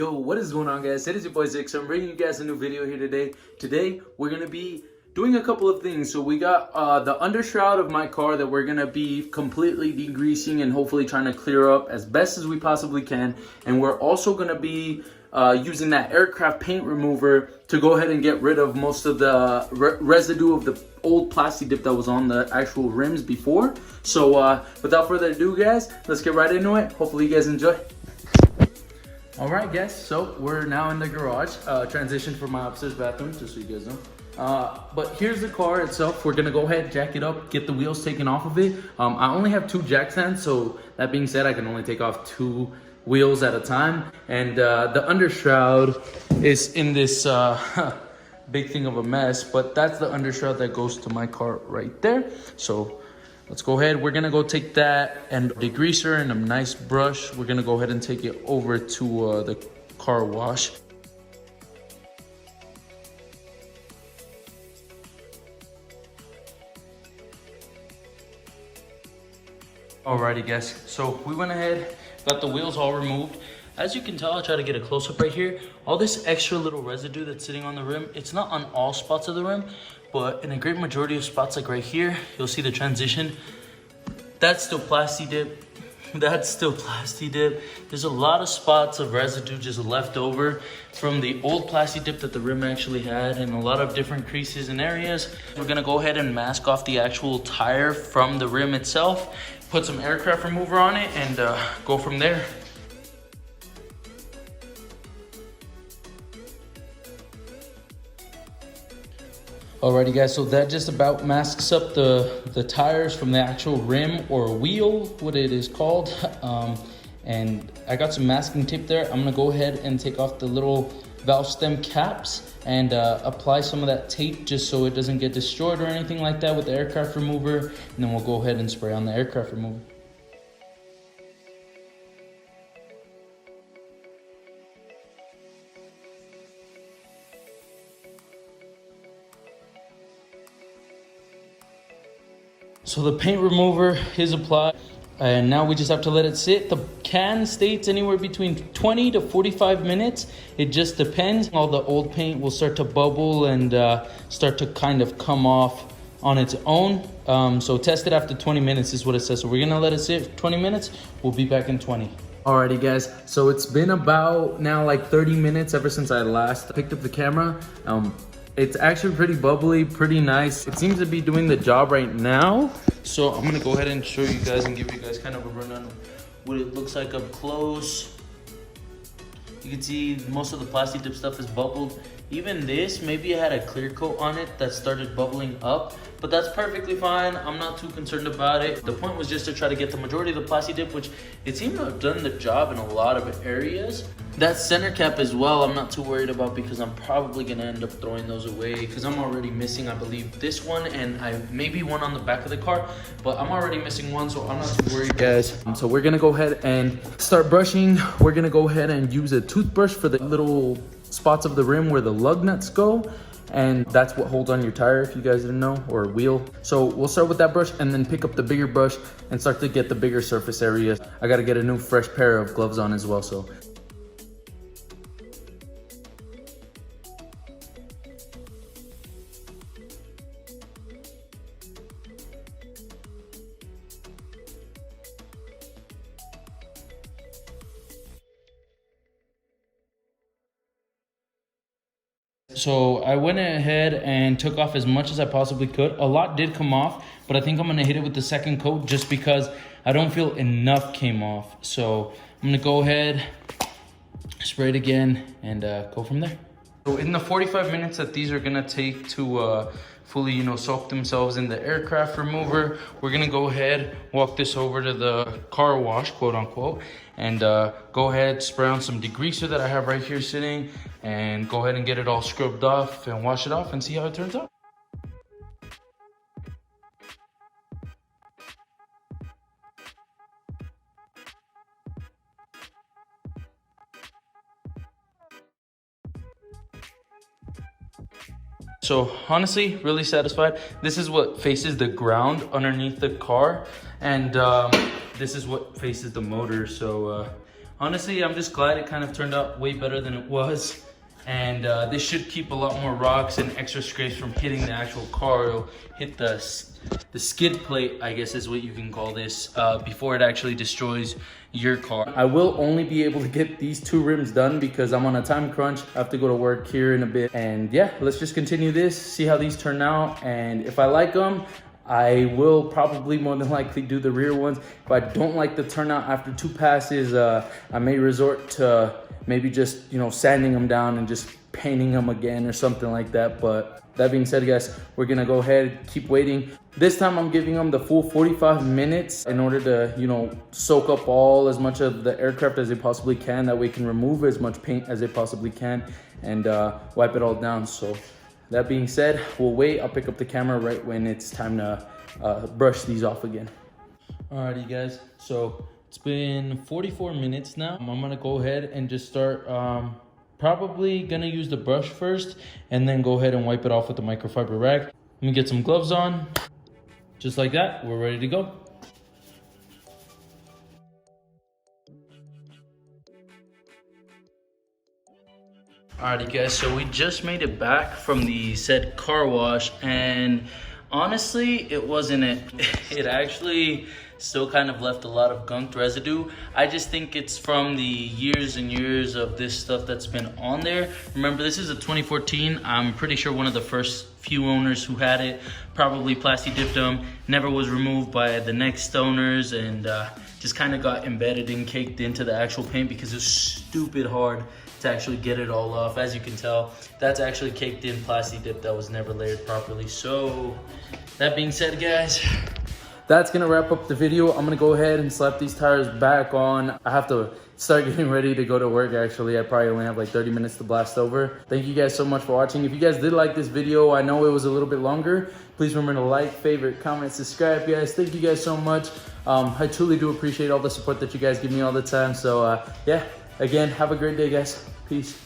Yo, what is going on, guys? It is your boy Zix. I'm bringing you guys a new video here today. Today, we're going to be doing a couple of things. So we got the undershroud of my car that we're going to be completely degreasing and hopefully trying to clear up as best as we possibly can. And we're also going to be using that aircraft paint remover to go ahead and get rid of most of the residue of the old Plasti Dip that was on the actual rims before. So without further ado, guys, let's get right into it. Hopefully you guys enjoy. Alright guys, so we're now in the garage, transition from my upstairs bathroom, just so you guys know. But here's the car itself. We're gonna go ahead, jack it up, get the wheels taken off of it. I only have 2 jack stands, so that being said, I can only take off 2 wheels at a time. And the undershroud is in this big thing of a mess, but that's the undershroud that goes to my car right there. So let's go ahead. We're gonna go take that and degreaser and a nice brush. We're gonna go ahead and take it over to the car wash. Alrighty guys, so we went ahead, got the wheels all removed. As you can tell, I'll try to get a close-up right here. All this extra little residue that's sitting on the rim, it's not on all spots of the rim, but in a great majority of spots, like right here, you'll see the transition. That's still Plasti Dip. That's still Plasti Dip. There's a lot of spots of residue just left over from the old Plasti Dip that the rim actually had, and a lot of different creases and areas. We're gonna go ahead and mask off the actual tire from the rim itself, put some aircraft remover on it, and go from there. Alrighty guys, so that just about masks up the tires from the actual rim or wheel, what it is called. And I got some masking tape there. I'm gonna go ahead and take off the little valve stem caps and apply some of that tape just so it doesn't get destroyed or anything like that with the aircraft remover. And then we'll go ahead and spray on the aircraft remover. So the paint remover is applied, and now we just have to let it sit. The can states anywhere between 20 to 45 minutes. It just depends. All the old paint will start to bubble and start to kind of come off on its own. So test it after 20 minutes is what it says. So we're gonna let it sit for 20 minutes. We'll be back in 20. Alrighty guys, so it's been about now like 30 minutes ever since I last picked up the camera. It's actually pretty bubbly, pretty nice. It seems to be doing the job right now. So I'm gonna go ahead and show you guys and give you guys kind of a rundown of what it looks like up close. You can see most of the Plasti Dip stuff is bubbled. Even this, maybe it had a clear coat on it that started bubbling up, but that's perfectly fine. I'm not too concerned about it. The point was just to try to get the majority of the Plasti Dip, which it seemed to have done the job in a lot of areas. That center cap as well, I'm not too worried about because I'm probably gonna end up throwing those away because I'm already missing, I believe, this one and maybe one on the back of the car, but I'm already missing one, so I'm not too worried, guys. So we're gonna go ahead and start brushing. We're gonna go ahead and use a toothbrush for the little spots of the rim where the lug nuts go, and that's what holds on your tire, if you guys didn't know, or wheel. So we'll start with that brush and then pick up the bigger brush and start to get the bigger surface areas. I gotta get a new fresh pair of gloves on as well, so. So I went ahead and took off as much as I possibly could. A lot did come off, but I think I'm gonna hit it with the second coat just because I don't feel enough came off. So I'm gonna go ahead, spray it again, and go from there. So in the 45 minutes that these are gonna take to fully, soak themselves in the aircraft remover, we're gonna go ahead, walk this over to the car wash, quote unquote, and go ahead, spray on some degreaser that I have right here sitting, and go ahead and get it all scrubbed off and wash it off and see how it turns out. So honestly, really satisfied. This is what faces the ground underneath the car, and this is what faces the motor. So Honestly, I'm just glad it kind of turned out way better than it was. And this should keep a lot more rocks and extra scrapes from hitting the actual car. It'll hit the skid plate, I guess is what you can call this, before it actually destroys your car. I will only be able to get these 2 rims done because I'm on a time crunch. I have to go to work here in a bit. And yeah, let's just continue this, see how these turn out. And if I like them, I will probably more than likely do the rear ones. If I don't like the turnout after 2 passes, I may resort to maybe just, you know, sanding them down and just painting them again or something like that. But that being said, guys, we're gonna go ahead, keep waiting. This time I'm giving them the full 45 minutes in order to, you know, soak up as much of the aircraft as they possibly can. That way we can remove as much paint as they possibly can and wipe it all down. So that being said, we'll wait. I'll pick up the camera right when it's time to brush these off again. Alrighty, guys. So it's been 44 minutes now. I'm gonna go ahead and just start, probably gonna use the brush first and then go ahead and wipe it off with the microfiber rag. Let me get some gloves on. Just like that, we're ready to go. Alrighty, guys, so we just made it back from the said car wash, and honestly, it wasn't it. It actually still kind of left a lot of gunked residue. I just think it's from the years and years of this stuff that's been on there. Remember, this is a 2014. I'm pretty sure one of the first few owners who had it probably plasti dipped them. Never was removed by the next owners, and just kind of got embedded and caked into the actual paint because it was stupid hard to actually get it all off. As you can tell, that's actually caked in plasti dip that was never layered properly. So that being said, guys, that's gonna wrap up the video. I'm gonna go ahead and slap these tires back on. I have to start getting ready to go to work. Actually, I probably only have like 30 minutes to blast over. Thank you guys so much for watching. If you guys did like this video, I know it was a little bit longer, please remember to like, favorite, comment, subscribe, guys. Thank you guys so much. I truly do appreciate all the support that you guys give me all the time. So yeah, again, have a great day, guys. Peace.